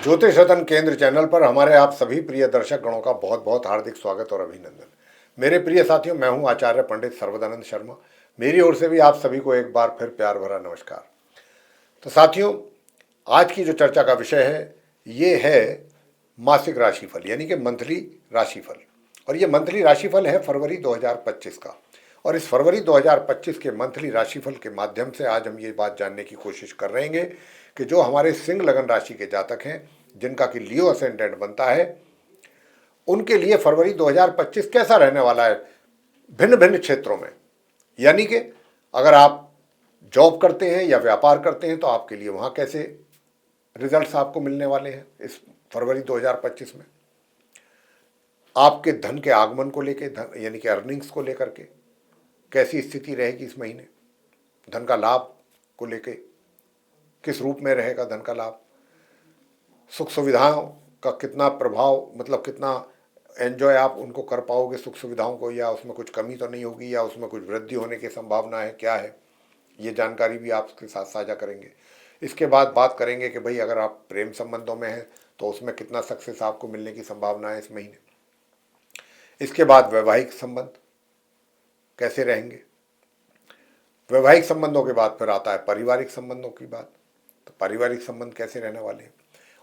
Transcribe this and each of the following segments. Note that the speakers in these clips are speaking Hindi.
ज्योतिष रतन केंद्र चैनल पर हमारे आप सभी प्रिय दर्शक गणों का बहुत बहुत हार्दिक स्वागत और अभिनंदन। मेरे प्रिय साथियों, मैं हूं आचार्य पंडित सर्वदानंद शर्मा। मेरी ओर से भी आप सभी को एक बार फिर प्यार भरा नमस्कार। तो साथियों, आज की जो चर्चा का विषय है ये है मासिक राशिफल यानी कि मंथली राशिफल। और ये मंथली राशिफल है फरवरी 2025 का। और इस फरवरी 2025 के मंथली राशिफल के माध्यम से आज हम ये बात जानने की कोशिश कर रहे हैं कि जो हमारे सिंह लगन राशि के जातक हैं, जिनका कि लियो असेंडेंट बनता है, उनके लिए फरवरी 2025 कैसा रहने वाला है भिन्न भिन्न क्षेत्रों में। यानी कि अगर आप जॉब करते हैं या व्यापार करते हैं तो आपके लिए वहाँ कैसे रिजल्ट्स आपको मिलने वाले हैं इस फरवरी 2025 में। आपके धन के आगमन को लेकर, धन यानी कि अर्निंग्स को लेकर के कैसी स्थिति रहेगी इस महीने। धन का लाभ को लेकर किस रूप में रहेगा धन का लाभ। सुख सुविधाओं का कितना प्रभाव, मतलब कितना एंजॉय आप उनको कर पाओगे सुख सुविधाओं को, या उसमें कुछ कमी तो नहीं होगी, या उसमें कुछ वृद्धि होने की संभावना है, क्या है, ये जानकारी भी आपके साथ साझा करेंगे। इसके बाद बात करेंगे कि भाई अगर आप प्रेम संबंधों में हैं तो उसमें कितना सक्सेस आपको मिलने की संभावना है इस महीने। इसके बाद वैवाहिक संबंध कैसे रहेंगे। वैवाहिक संबंधों के बाद फिर आता है पारिवारिक संबंधों की बात। तो पारिवारिक संबंध कैसे रहने वाले हैं।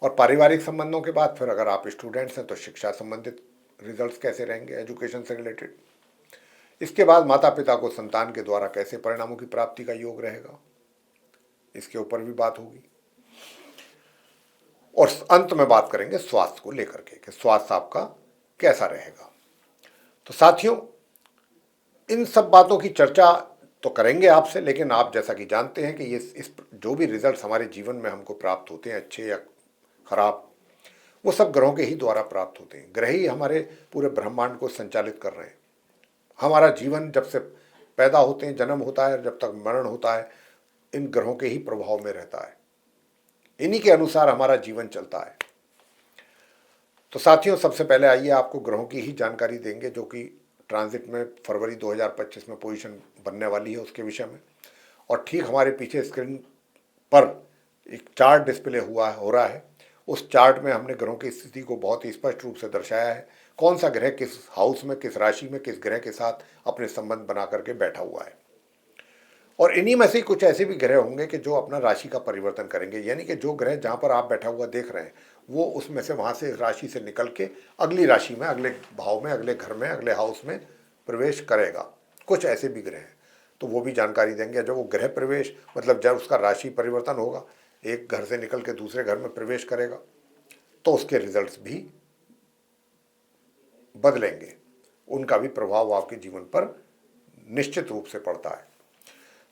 और पारिवारिक संबंधों के बाद फिर अगर आप स्टूडेंट्स हैं तो शिक्षा संबंधित रिजल्ट्स कैसे रहेंगे, एजुकेशन से रिलेटेड। इसके बाद माता पिता को संतान के द्वारा कैसे परिणामों की प्राप्ति का योग रहेगा, इसके ऊपर भी बात होगी। और अंत में बात करेंगे स्वास्थ्य को लेकर के कि स्वास्थ्य आपका कैसा रहेगा। तो साथियों, इन सब बातों की चर्चा तो करेंगे आपसे, लेकिन आप जैसा कि जानते हैं कि ये इस जो भी रिजल्ट्स हमारे जीवन में हमको प्राप्त होते हैं, अच्छे या खराब, वो सब ग्रहों के ही द्वारा प्राप्त होते हैं। ग्रह ही हमारे पूरे ब्रह्मांड को संचालित कर रहे हैं। हमारा जीवन जब से पैदा होते हैं, जन्म होता है, जब तक मरण होता है, इन ग्रहों के ही प्रभाव में रहता है। इन्हीं के अनुसार हमारा जीवन चलता है। तो साथियों, सबसे पहले आइए आपको ग्रहों की ही जानकारी देंगे जो कि ट्रांजिट में फरवरी 2025 में पोजीशन बनने वाली है उसके विषय में। और ठीक हमारे पीछे स्क्रीन पर एक चार्ट डिस्प्ले हो रहा है। उस चार्ट में हमने ग्रहों की स्थिति को बहुत ही स्पष्ट रूप से दर्शाया है। कौन सा ग्रह किस हाउस में, किस राशि में, किस ग्रह के साथ अपने संबंध बना करके बैठा हुआ है। और इन्हीं में से कुछ ऐसे भी ग्रह होंगे कि जो अपना राशि का परिवर्तन करेंगे। यानी कि जो ग्रह जहाँ पर आप बैठा हुआ देख रहे हैं वो उसमें से, वहाँ से राशि से निकल के अगली राशि में, अगले भाव में, अगले घर में, अगले हाउस में प्रवेश करेगा। कुछ ऐसे भी ग्रह हैं तो वो भी जानकारी देंगे। जब वो ग्रह प्रवेश, मतलब जब उसका राशि परिवर्तन होगा, एक घर से निकल के दूसरे घर में प्रवेश करेगा, तो उसके रिजल्ट्स भी बदलेंगे। उनका भी प्रभाव आपके जीवन पर निश्चित रूप से पड़ता है।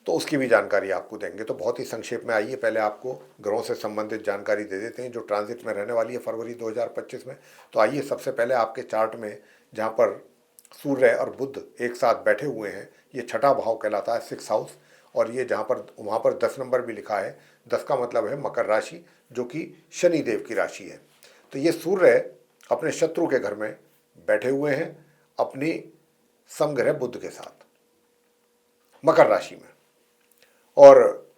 तो उसकी भी जानकारी आपको देंगे। तो बहुत ही संक्षेप में आइए पहले आपको ग्रहों से संबंधित जानकारी दे देते हैं जो ट्रांजिट में रहने वाली है फरवरी 2025 में। तो आइए सबसे पहले आपके चार्ट में, जहाँ पर सूर्य और बुध एक साथ बैठे हुए हैं, ये छठा भाव कहलाता है, 6th हाउस। और ये जहाँ पर, वहाँ पर 10 नंबर भी लिखा है। 10 का मतलब है मकर राशि, जो कि शनि देव की राशि है। तो ये सूर्य अपने शत्रु के घर में बैठे हुए हैं अपनी समग्रह बुध के साथ मकर राशि में। और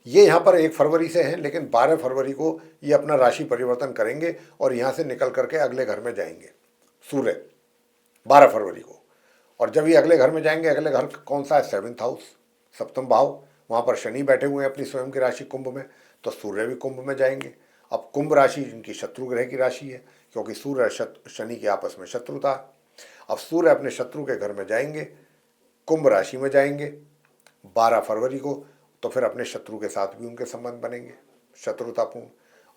ये यहाँ पर 1 फरवरी से हैं, लेकिन 12 फरवरी को ये अपना राशि परिवर्तन करेंगे और यहाँ से निकल करके अगले घर में जाएंगे सूर्य 12 फरवरी को। और जब ये अगले घर में जाएंगे, अगले घर कौन सा है, 7th हाउस, 7वां भाव। वहाँ पर शनि बैठे हुए हैं अपनी स्वयं की राशि कुंभ में, तो सूर्य भी कुंभ में जाएंगे। अब कुंभ राशि इनकी शत्रु ग्रह की राशि है, क्योंकि सूर्य शनि की आपस में शत्रुता। अब सूर्य अपने शत्रु के घर में जाएंगे, कुंभ राशि में जाएंगे 12 फरवरी को। तो फिर अपने शत्रु के साथ भी उनके संबंध बनेंगे शत्रुतापूर्ण,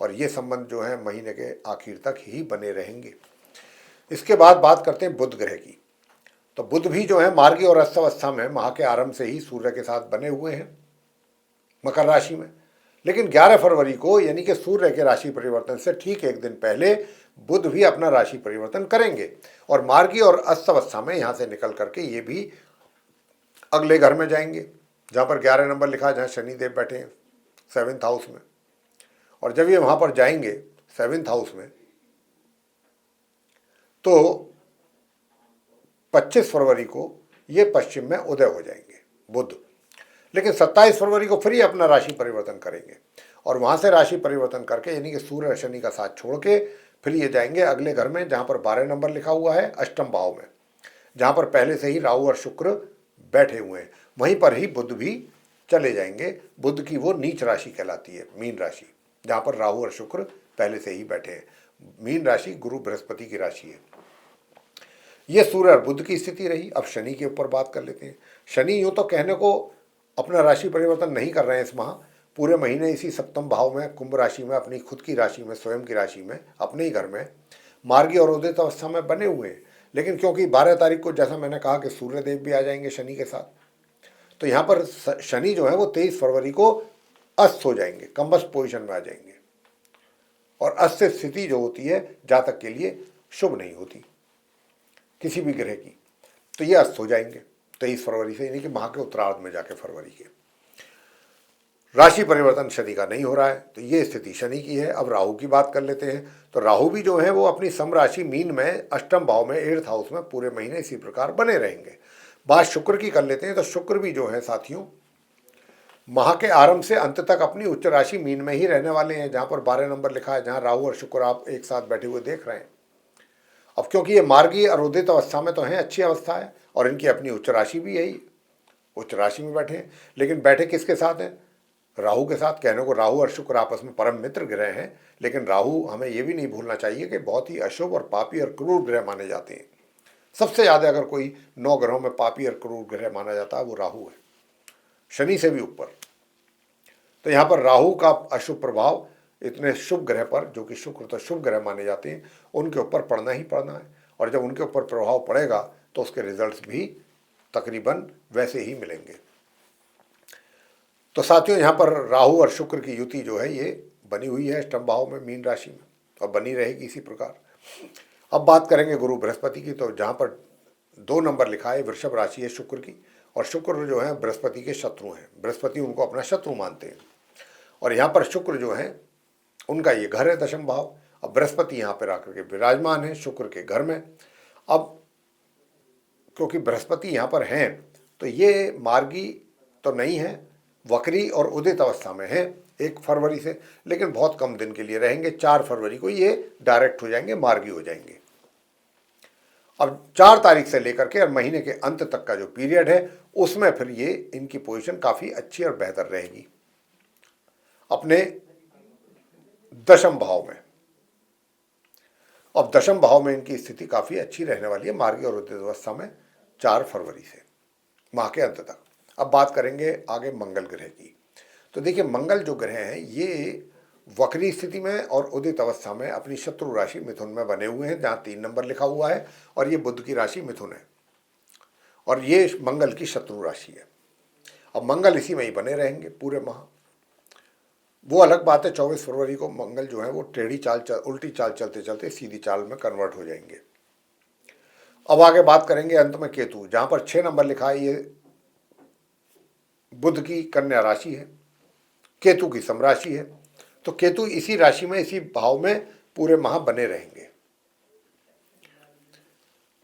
और ये संबंध जो है महीने के आखिर तक ही बने रहेंगे। इसके बाद बात करते हैं बुध ग्रह की। तो बुध भी जो है मार्गी और अस्तवस्था में माह के आरंभ से ही सूर्य के साथ बने हुए हैं मकर राशि में। लेकिन 11 फरवरी को, यानी कि सूर्य के राशि परिवर्तन से ठीक एक दिन पहले, बुध भी अपना राशि परिवर्तन करेंगे और मार्गी और अस्तवस्था में यहाँ से निकल करके ये भी अगले घर में जाएंगे, जहाँ पर 11 नंबर लिखा है, जहाँ शनिदेव बैठे हैं 7th हाउस में। और जब ये वहाँ पर जाएंगे 7th हाउस में, तो 25 फरवरी को ये पश्चिम में उदय हो जाएंगे बुध। लेकिन 27 फरवरी को फिर ये अपना राशि परिवर्तन करेंगे और वहाँ से राशि परिवर्तन करके यानी कि सूर्य और शनि का साथ छोड़ के फिर ये जाएंगे अगले घर में जहाँ पर 12 नंबर लिखा हुआ है अष्टम भाव में, जहाँ पर पहले से ही राहु और शुक्र बैठे हुए हैं। वहीं पर ही बुध भी चले जाएंगे। बुध की वो नीच राशि कहलाती है मीन राशि, जहाँ पर राहु और शुक्र पहले से ही बैठे हैं। मीन राशि गुरु बृहस्पति की राशि है। ये सूर्य और बुध की स्थिति रही। अब शनि के ऊपर बात कर लेते हैं। शनि यूँ तो कहने को अपना राशि परिवर्तन नहीं कर रहे हैं इस माह, पूरे महीने इसी सप्तम भाव में कुंभ राशि में अपनी खुद की राशि में स्वयं की राशि में अपने ही घर में मार्गी और उदित अवस्था में बने हुए हैं। लेकिन क्योंकि 12 तारीख को जैसा मैंने कहा कि सूर्य देव भी आ जाएंगे शनि के साथ, तो यहाँ पर शनि जो है वो 23 फरवरी को अस्त हो जाएंगे, कम्बस्ट पोजिशन में आ जाएंगे। और अस्त स्थिति जो होती है जातक के लिए शुभ नहीं होती किसी भी ग्रह की, तो ये अस्त हो जाएंगे 23 फरवरी से, यानी कि माह के उत्तरार्ध में जाके फरवरी के। राशि परिवर्तन शनि का नहीं हो रहा है, तो ये स्थिति शनि की है। अब राहु की बात कर लेते हैं। तो राहु भी जो है वो अपनी सम राशि मीन में अष्टम भाव में 8th हाउस में पूरे महीने इसी प्रकार बने रहेंगे। बात शुक्र की कर लेते हैं। तो शुक्र भी जो है साथियों माह के आरंभ से अंत तक अपनी उच्च राशि मीन में ही रहने वाले हैं, जहाँ पर 12 नंबर लिखा है, जहाँ राहु और शुक्र आप एक साथ बैठे हुए देख रहे हैं। अब क्योंकि ये मार्गी और उदित अवस्था में तो है, अच्छी अवस्था है, और इनकी अपनी उच्च राशि भी यही उच्च राशि में बैठे हैं। लेकिन बैठे किसके साथ हैं? राहु के साथ। कहने को राहु और शुक्र आपस में परम मित्र ग्रह हैं, लेकिन राहु हमें यह भी नहीं भूलना चाहिए कि बहुत ही अशुभ और पापी और क्रूर ग्रह माने जाते हैं। सबसे ज़्यादा अगर कोई 9 ग्रहों में पापी और क्रूर ग्रह माना जाता है वो राहु है, शनि से भी ऊपर। तो यहाँ पर राहु का अशुभ प्रभाव इतने शुभ ग्रह पर, जो कि शुक्र तो शुभ ग्रह माने जाते हैं, उनके ऊपर पड़ना ही पड़ना है। और जब उनके ऊपर प्रभाव पड़ेगा तो उसके रिजल्ट्स भी तकरीबन वैसे ही मिलेंगे। तो साथियों यहाँ पर राहु और शुक्र की युति जो है ये बनी हुई है अष्टम भाव में मीन राशि में, और बनी रहेगी इसी प्रकार। अब बात करेंगे गुरु बृहस्पति की। तो जहाँ पर 2 नंबर लिखा है वृषभ राशि है शुक्र की, और शुक्र जो है बृहस्पति के शत्रु हैं। बृहस्पति उनको अपना शत्रु मानते हैं, और यहाँ पर शुक्र जो है उनका ये घर है दशम भाव। अब बृहस्पति यहाँ पर आकर के विराजमान है शुक्र के घर में। अब क्योंकि बृहस्पति यहाँ पर हैं तो ये मार्गी तो नहीं है, वक्री और उदित अवस्था में है 1 फरवरी से, लेकिन बहुत कम दिन के लिए रहेंगे। 4 फरवरी को ये डायरेक्ट हो जाएंगे, मार्गी हो जाएंगे। अब 4 तारीख से लेकर के और महीने के अंत तक का जो पीरियड है उसमें फिर ये इनकी पोजीशन काफ़ी अच्छी और बेहतर रहेगी अपने दशम भाव में। अब दशम भाव में इनकी स्थिति काफ़ी अच्छी रहने वाली है मार्गी और उदित अवस्था में 4 फरवरी से माह के अंत तक। अब बात करेंगे आगे मंगल ग्रह की। तो देखिए मंगल जो ग्रह हैं ये वक्री स्थिति में और उदित अवस्था में अपनी शत्रु राशि मिथुन में बने हुए हैं, जहाँ 3 नंबर लिखा हुआ है, और ये बुध की राशि मिथुन है, और ये मंगल की शत्रु राशि है। अब मंगल इसी में ही बने रहेंगे पूरे माह। वो अलग बात है 24 फरवरी को मंगल जो है वो टेढ़ी चाल उल्टी चाल चलते चलते सीधी चाल में कन्वर्ट हो जाएंगे। अब आगे बात करेंगे अंत में केतु, जहाँ पर 6 नंबर लिखा है, ये बुध की कन्या राशि है, केतु की समराशि है। तो केतु इसी राशि में इसी भाव में पूरे माह बने रहेंगे।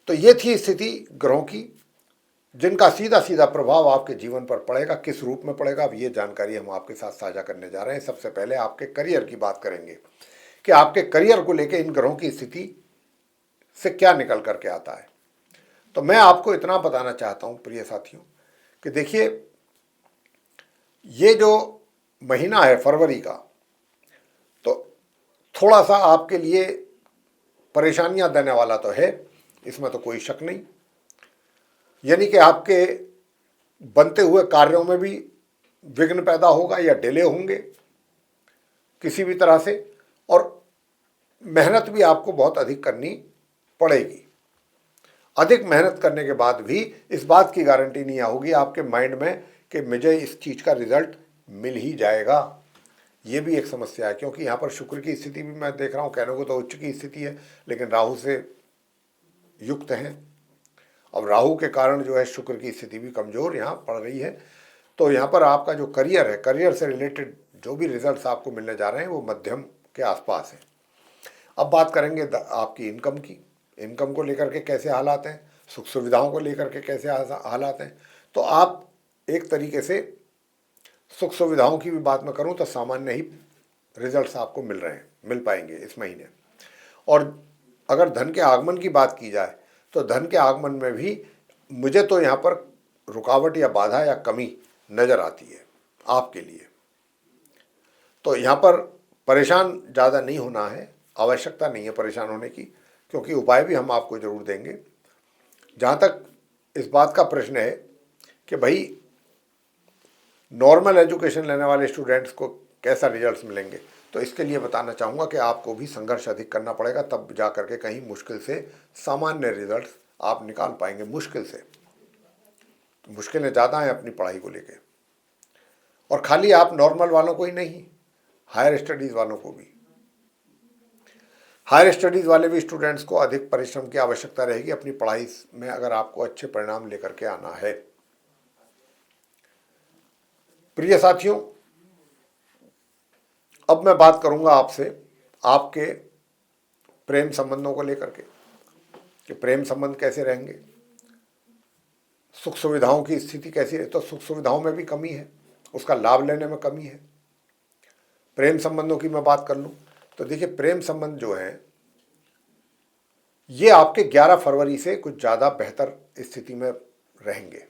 तो ये थी स्थिति ग्रहों की, जिनका सीधा सीधा प्रभाव आपके जीवन पर पड़ेगा। किस रूप में पड़ेगा, अब ये जानकारी हम आपके साथ साझा करने जा रहे हैं। सबसे पहले आपके करियर की बात करेंगे कि आपके करियर को लेकर इन ग्रहों की स्थिति से क्या निकल करके आता है। तो मैं आपको इतना बताना चाहता हूं प्रिय साथियों कि देखिए ये जो महीना है फरवरी का, तो थोड़ा सा आपके लिए परेशानियां देने वाला तो है, इसमें तो कोई शक नहीं। यानी कि आपके बनते हुए कार्यों में भी विघ्न पैदा होगा या डिले होंगे किसी भी तरह से, और मेहनत भी आपको बहुत अधिक करनी पड़ेगी। अधिक मेहनत करने के बाद भी इस बात की गारंटी नहीं होगी आपके माइंड में कि मुझे इस चीज़ का रिजल्ट मिल ही जाएगा। ये भी एक समस्या है, क्योंकि यहाँ पर शुक्र की स्थिति भी मैं देख रहा हूँ, कहने को तो उच्च की स्थिति है लेकिन राहु से युक्त है। अब राहु के कारण जो है शुक्र की स्थिति भी कमज़ोर यहाँ पड़ रही है। तो यहाँ पर आपका जो करियर है, करियर से रिलेटेड जो भी रिजल्ट्स आपको मिलने जा रहे हैं वो मध्यम के आसपास हैं। अब बात करेंगे आपकी इनकम की। इनकम को लेकर के कैसे हालात हैं, सुख सुविधाओं को लेकर के कैसे हालात हैं। तो आप एक तरीके से सुख सुविधाओं की भी बात मैं करूं तो सामान्य ही रिजल्ट्स आपको मिल पाएंगे इस महीने। और अगर धन के आगमन की बात की जाए तो धन के आगमन में भी मुझे तो यहाँ पर रुकावट या बाधा या कमी नज़र आती है आपके लिए। तो यहाँ पर परेशान ज़्यादा नहीं होना है, आवश्यकता नहीं है परेशान होने की, क्योंकि उपाय भी हम आपको ज़रूर देंगे। जहाँ तक इस बात का प्रश्न है कि भाई नॉर्मल एजुकेशन लेने वाले स्टूडेंट्स को कैसा रिजल्ट्स मिलेंगे, तो इसके लिए बताना चाहूँगा कि आपको भी संघर्ष अधिक करना पड़ेगा, तब जा करके कहीं मुश्किल से सामान्य रिजल्ट्स आप निकाल पाएंगे। मुश्किल से, मुश्किलें ज़्यादा हैं अपनी पढ़ाई को लेके। और खाली आप नॉर्मल वालों को ही नहीं, हायर स्टडीज़ वालों को भी, हायर स्टडीज़ वाले भी स्टूडेंट्स को अधिक परिश्रम की आवश्यकता रहेगी अपनी पढ़ाई में, अगर आपको अच्छे परिणाम लेकर के आना है। प्रिय साथियों, अब मैं बात करूंगा आपसे आपके प्रेम संबंधों को लेकर के कि प्रेम संबंध कैसे रहेंगे, सुख सुविधाओं की स्थिति कैसी है। तो सुख सुविधाओं में भी कमी है, उसका लाभ लेने में कमी है। प्रेम संबंधों की मैं बात कर लूं तो देखिए, प्रेम संबंध जो है ये आपके 11 फरवरी से कुछ ज़्यादा बेहतर स्थिति में रहेंगे।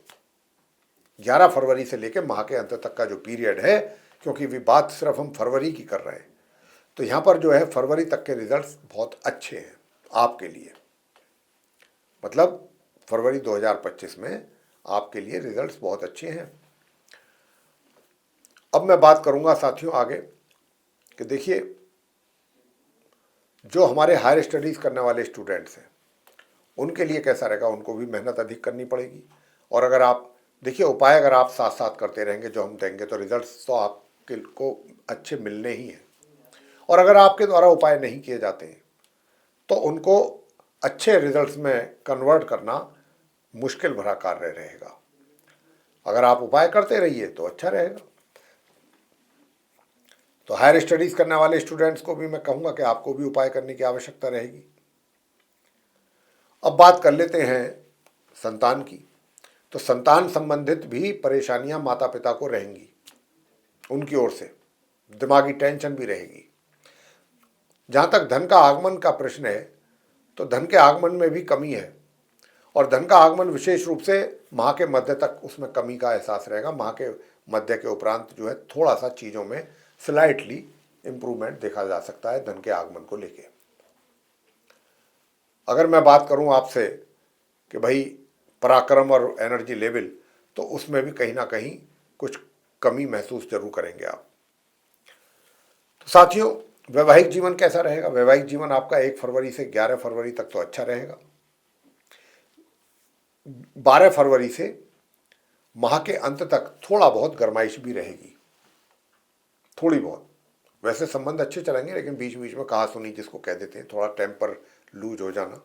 11 फरवरी से लेकर माह के अंत तक का जो पीरियड है, क्योंकि भी बात सिर्फ हम फरवरी की कर रहे हैं, तो यहाँ पर जो है फरवरी तक के रिजल्ट्स बहुत अच्छे हैं आपके लिए। मतलब फरवरी 2025 में आपके लिए रिजल्ट्स बहुत अच्छे हैं। अब मैं बात करूंगा साथियों आगे कि देखिए, जो हमारे हायर स्टडीज़ करने वाले स्टूडेंट्स हैं उनके लिए कैसा रहेगा, उनको भी मेहनत अधिक करनी पड़ेगी। और अगर आप देखिए, उपाय अगर आप साथ साथ करते रहेंगे जो हम देंगे, तो रिजल्ट्स तो आपके को अच्छे मिलने ही हैं। और अगर आपके द्वारा उपाय नहीं किए जाते हैं तो उनको अच्छे रिजल्ट्स में कन्वर्ट करना मुश्किल भरा कार्य रहेगा। अगर आप उपाय करते रहिए तो अच्छा रहेगा। तो हायर स्टडीज़ करने वाले स्टूडेंट्स को भी मैं कहूँगा कि आपको भी उपाय करने की आवश्यकता रहेगी। अब बात कर लेते हैं संतान की। तो संतान संबंधित भी परेशानियां माता पिता को रहेंगी, उनकी ओर से दिमागी टेंशन भी रहेगी। जहाँ तक धन का आगमन का प्रश्न है, तो धन के आगमन में भी कमी है। और धन का आगमन विशेष रूप से माह के मध्य तक उसमें कमी का एहसास रहेगा। माह के मध्य के उपरांत जो है थोड़ा सा चीज़ों में स्लाइटली इम्प्रूवमेंट देखा जा सकता है धन के आगमन को लेके। अगर मैं बात करूं आपसे कि भाई पराक्रम और एनर्जी लेवल, तो उसमें भी कहीं ना कहीं कुछ कमी महसूस जरूर करेंगे आप। तो साथियों, वैवाहिक जीवन कैसा रहेगा? वैवाहिक जीवन आपका 1 फरवरी से 11 फरवरी तक तो अच्छा रहेगा। 12 फरवरी से माह के अंत तक थोड़ा बहुत गरमाइश भी रहेगी, थोड़ी बहुत। वैसे संबंध अच्छे चलेंगे, लेकिन बीच बीच में कहा सुनी जिसको कह देते हैं, थोड़ा टेम्पर लूज हो जाना।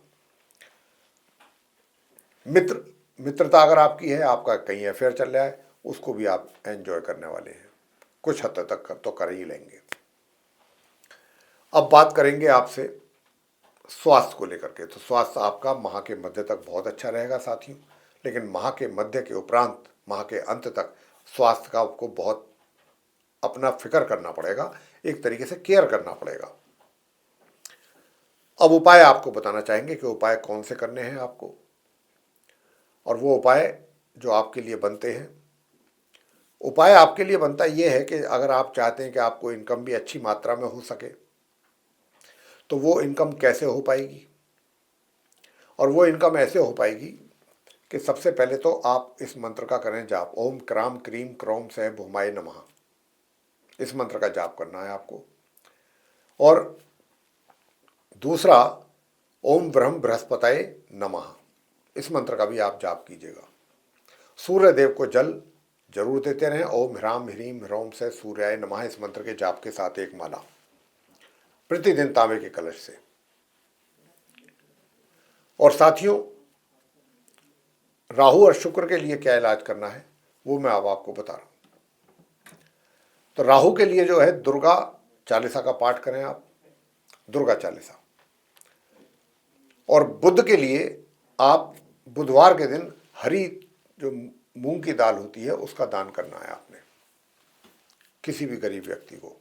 मित्रता अगर आपकी है, आपका कहीं अफेयर चल रहा है, उसको भी आप एंजॉय करने वाले हैं, कुछ हद तक तो कर ही लेंगे। अब बात करेंगे आपसे स्वास्थ्य को लेकर के। तो स्वास्थ्य आपका माह के मध्य तक बहुत अच्छा रहेगा साथियों, लेकिन माह के मध्य के उपरांत माह के अंत तक स्वास्थ्य का आपको बहुत अपना फिक्र करना पड़ेगा, एक तरीके से केयर करना पड़ेगा। अब उपाय आपको बताना चाहेंगे कि उपाय कौन से करने हैं आपको, और वो उपाय जो आपके लिए बनते हैं। उपाय आपके लिए बनता ये है कि अगर आप चाहते हैं कि आपको इनकम भी अच्छी मात्रा में हो सके, तो वो इनकम कैसे हो पाएगी? और वो इनकम ऐसे हो पाएगी कि सबसे पहले तो आप इस मंत्र का करें जाप, ओम क्राम क्रीम क्रौम सह भूमाय नमः। इस मंत्र का जाप करना है आपको। और दूसरा, ओम ब्रह्म बृहस्पतये नमः, इस मंत्र का भी आप जाप कीजिएगा। सूर्य देव को जल जरूर देते रहें। ओम ह्राम ह्रीम ह्रौम से सूर्याय नमः, इस मंत्र के जाप के साथ एक माला प्रतिदिन तांबे के कलश से। और साथियों, राहु और शुक्र के लिए क्या इलाज करना है वो मैं अब आपको बता रहा हूं। तो राहु के लिए जो है दुर्गा चालीसा का पाठ करें आप, दुर्गा चालीसा। और बुध के लिए आप बुधवार के दिन हरी जो मूंग की दाल होती है उसका दान करना है आपने। किसी भी गरीब व्यक्ति को।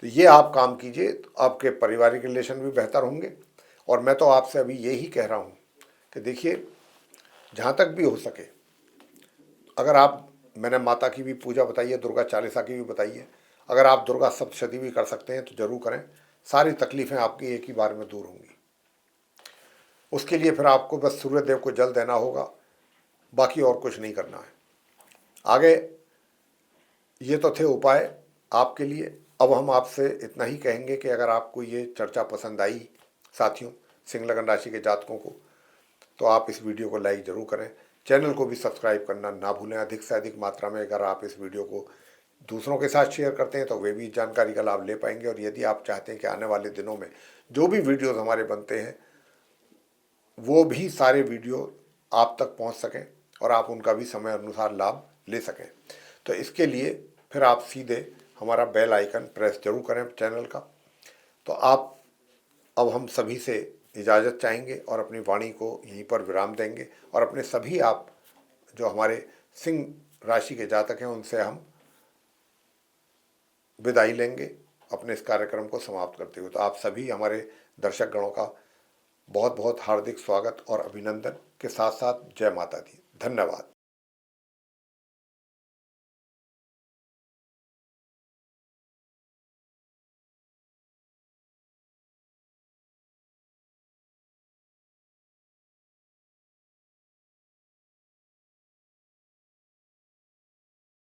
तो ये आप काम कीजिए तो आपके पारिवारिक रिलेशन भी बेहतर होंगे। और मैं तो आपसे अभी यही कह रहा हूँ कि देखिए, जहाँ तक भी हो सके, अगर आप, मैंने माता की भी पूजा बताई है, दुर्गा चालीसा की भी बताई है, अगर आप दुर्गा सप्तशती भी कर सकते हैं तो जरूर करें। सारी तकलीफ़ें आपकी एक ही बार में दूर होंगी। उसके लिए फिर आपको बस सूर्य देव को जल देना होगा, बाकी और कुछ नहीं करना है। आगे ये तो थे उपाय आपके लिए। अब हम आपसे इतना ही कहेंगे कि अगर आपको ये चर्चा पसंद आई साथियों, सिंह लगन राशि के जातकों को, तो आप इस वीडियो को लाइक जरूर करें। चैनल को भी सब्सक्राइब करना ना भूलें। अधिक से अधिक मात्रा में अगर आप इस वीडियो को दूसरों के साथ शेयर करते हैं तो वे भी इस जानकारी का लाभ ले पाएंगे। और यदि आप चाहते हैं कि आने वाले दिनों में जो भी वीडियोज़ हमारे बनते हैं वो भी सारे वीडियो आप तक पहुंच सकें और आप उनका भी समय अनुसार लाभ ले सकें, तो इसके लिए फिर आप सीधे हमारा बेल आइकन प्रेस जरूर करें चैनल का। तो आप, अब हम सभी से इजाज़त चाहेंगे और अपनी वाणी को यहीं पर विराम देंगे। और अपने सभी आप जो हमारे सिंह राशि के जातक हैं उनसे हम विदाई लेंगे अपने इस कार्यक्रम को समाप्त करते हुए। तो आप सभी हमारे दर्शक गणों का बहुत बहुत हार्दिक स्वागत और अभिनंदन के साथ साथ जय माता दी। धन्यवाद।